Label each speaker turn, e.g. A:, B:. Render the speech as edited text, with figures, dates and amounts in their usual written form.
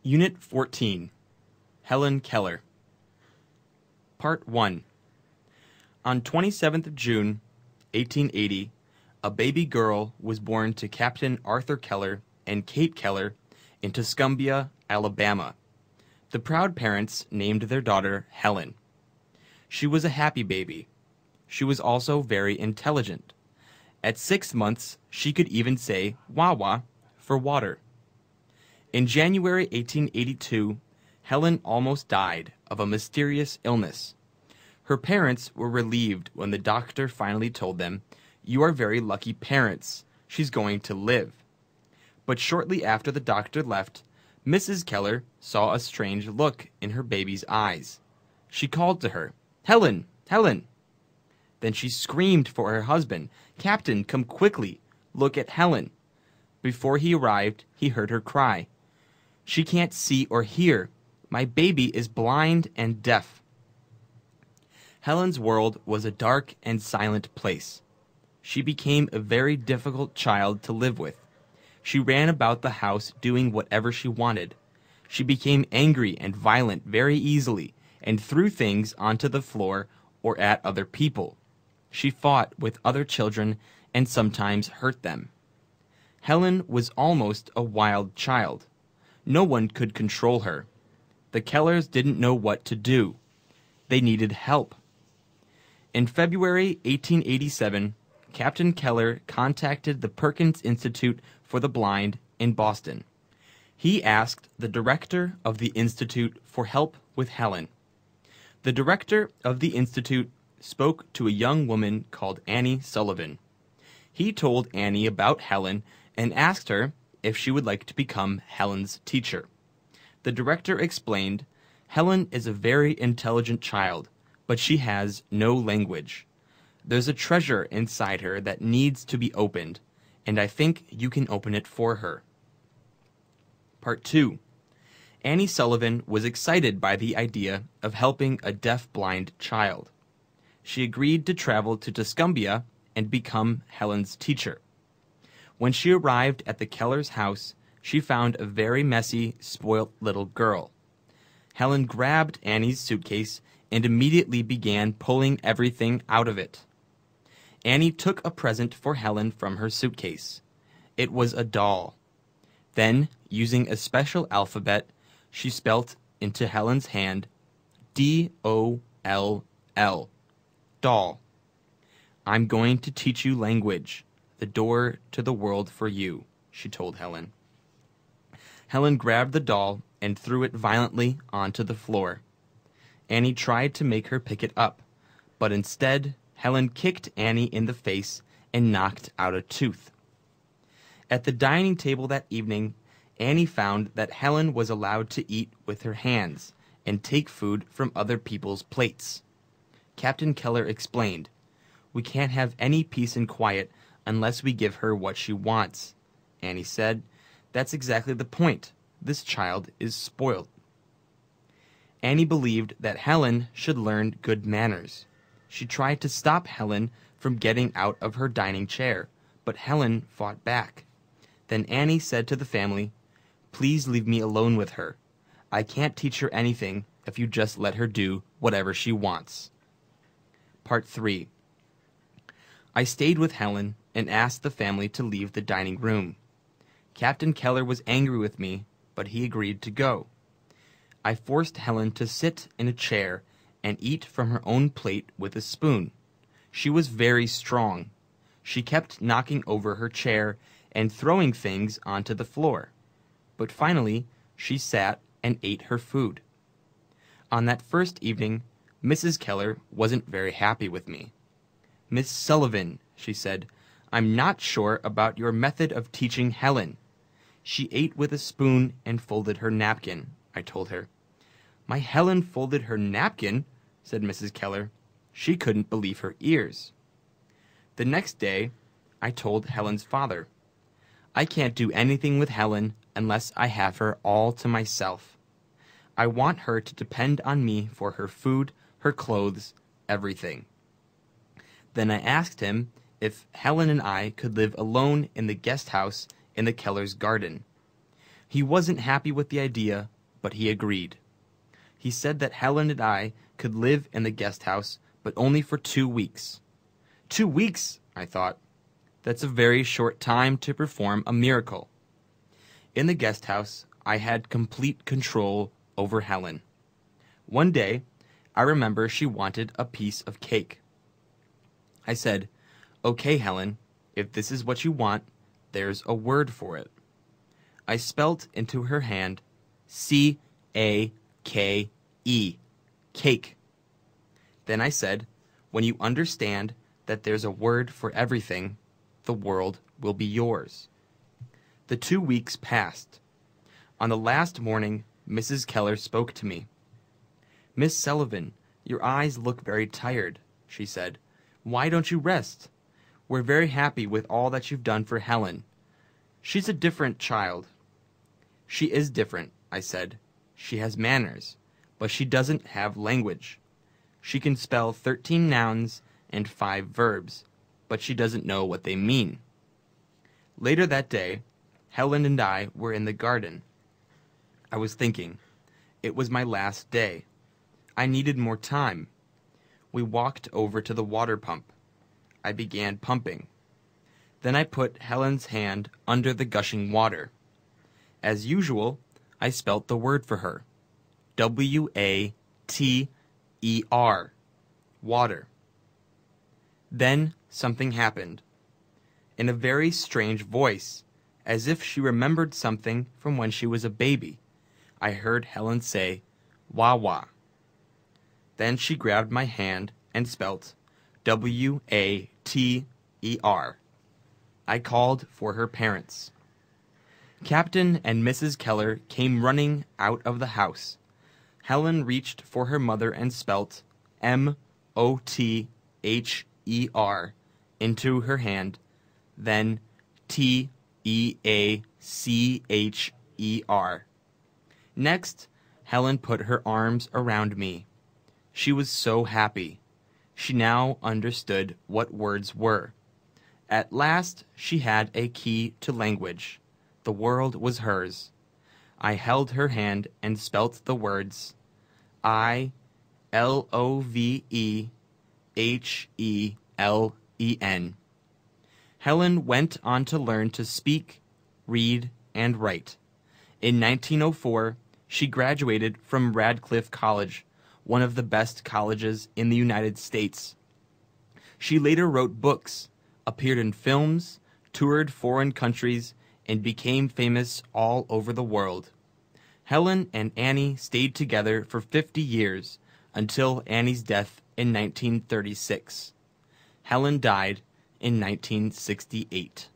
A: Unit 14, Helen Keller. Part 1. On 27th of June, 1880, a baby girl was born to Captain Arthur Keller and Kate Keller in Tuscumbia, Alabama. The proud parents named their daughter Helen. She was a happy baby. She was also very intelligent. At 6 months, she could even say "wah-wah" for water. In January 1882, Helen almost died of a mysterious illness. Her parents were relieved when the doctor finally told them, "You are very lucky parents. She's going to live." But shortly after the doctor left, Mrs. Keller saw a strange look in her baby's eyes. She called to her, "Helen, Helen!" Then she screamed for her husband, "Captain, come quickly. Look at Helen." Before he arrived, he heard her cry, "She can't see or hear. My baby is blind and deaf." Helen's world was a dark and silent place. She became a very difficult child to live with. She ran about the house doing whatever she wanted. She became angry and violent very easily and threw things onto the floor or at other people. She fought with other children and sometimes hurt them. Helen was almost a wild child. No one could control her. The Kellers didn't know what to do. They needed help. In February 1887, Captain Keller contacted the Perkins Institute for the Blind in Boston. He asked the director of the institute for help with Helen. The director of the institute spoke to a young woman called Annie Sullivan. He told Annie about Helen and asked her if she would like to become Helen's teacher. The director explained, "Helen is a very intelligent child, but she has no language. There's a treasure inside her that needs to be opened, and I think you can open it for her." Part 2. Annie Sullivan was excited by the idea of helping a deaf-blind child. She agreed to travel to Tuscumbia and become Helen's teacher. When she arrived at the Kellers' house, she found a very messy, spoilt little girl. Helen grabbed Annie's suitcase and immediately began pulling everything out of it. Annie took a present for Helen from her suitcase. It was a doll. Then, using a special alphabet, she spelt into Helen's hand, D-O-L-L, doll. "I'm going to teach you language, the door to the world for you," she told Helen. Helen grabbed the doll and threw it violently onto the floor. Annie tried to make her pick it up, but instead, Helen kicked Annie in the face and knocked out a tooth. At the dining table that evening, Annie found that Helen was allowed to eat with her hands and take food from other people's plates. Captain Keller explained, "We can't have any peace and quiet unless we give her what she wants." Annie said, "That's exactly the point. This child is spoiled." Annie believed that Helen should learn good manners. She tried to stop Helen from getting out of her dining chair, but Helen fought back. Then Annie said to the family, "Please leave me alone with her. I can't teach her anything if you just let her do whatever she wants." Part 3. I stayed with Helen and asked the family to leave the dining room. Captain Keller was angry with me, but he agreed to go. I forced Helen to sit in a chair and eat from her own plate with a spoon. She was very strong. She kept knocking over her chair and throwing things onto the floor. But finally, she sat and ate her food. On that first evening, Mrs. Keller wasn't very happy with me. "Miss Sullivan," she said, "I'm not sure about your method of teaching Helen." "She ate with a spoon and folded her napkin," I told her. "My Helen folded her napkin?" said Mrs. Keller. She couldn't believe her ears. The next day, I told Helen's father, "I can't do anything with Helen unless I have her all to myself. I want her to depend on me for her food, her clothes, everything." Then I asked him if Helen and I could live alone in the guest house in the Keller's garden. He wasn't happy with the idea, but he agreed. He said that Helen and I could live in the guest house, but only for 2 weeks. 2 weeks, I thought. That's a very short time to perform a miracle. In the guest house, I had complete control over Helen. One day, I remember she wanted a piece of cake. I said, "Okay, Helen, if this is what you want, there's a word for it." I spelt into her hand C-A-K-E, cake. Then I said, "When you understand that there's a word for everything, the world will be yours." The 2 weeks passed. On the last morning, Mrs. Keller spoke to me. "Miss Sullivan, your eyes look very tired," she said. "Why don't you rest? We're very happy with all that you've done for Helen. She's a different child." "She is different," I said. "She has manners, but she doesn't have language. She can spell 13 nouns and 5 verbs, but she doesn't know what they mean." Later that day, Helen and I were in the garden. I was thinking. It was my last day. I needed more time. We walked over to the water pump. I began pumping. Then I put Helen's hand under the gushing water. As usual, I spelt the word for her. W-A-T-E-R. Water. Then something happened. In a very strange voice, as if she remembered something from when she was a baby, I heard Helen say, "Wah-wah." Then she grabbed my hand and spelt W-A-T-E-R. I called for her parents. Captain and Mrs. Keller came running out of the house. Helen reached for her mother and spelt M-O-T-H-E-R into her hand, then T-E-A-C-H-E-R. Next, Helen put her arms around me. She was so happy. She now understood what words were. At last, she had a key to language. The world was hers. I held her hand and spelt the words I-L-O-V-E-H-E-L-E-N. Helen went on to learn to speak, read, and write. In 1904, she graduated from Radcliffe College, one of the best colleges in the United States. She later wrote books, appeared in films, toured foreign countries, and became famous all over the world. Helen and Annie stayed together for 50 years until Annie's death in 1936. Helen died in 1968.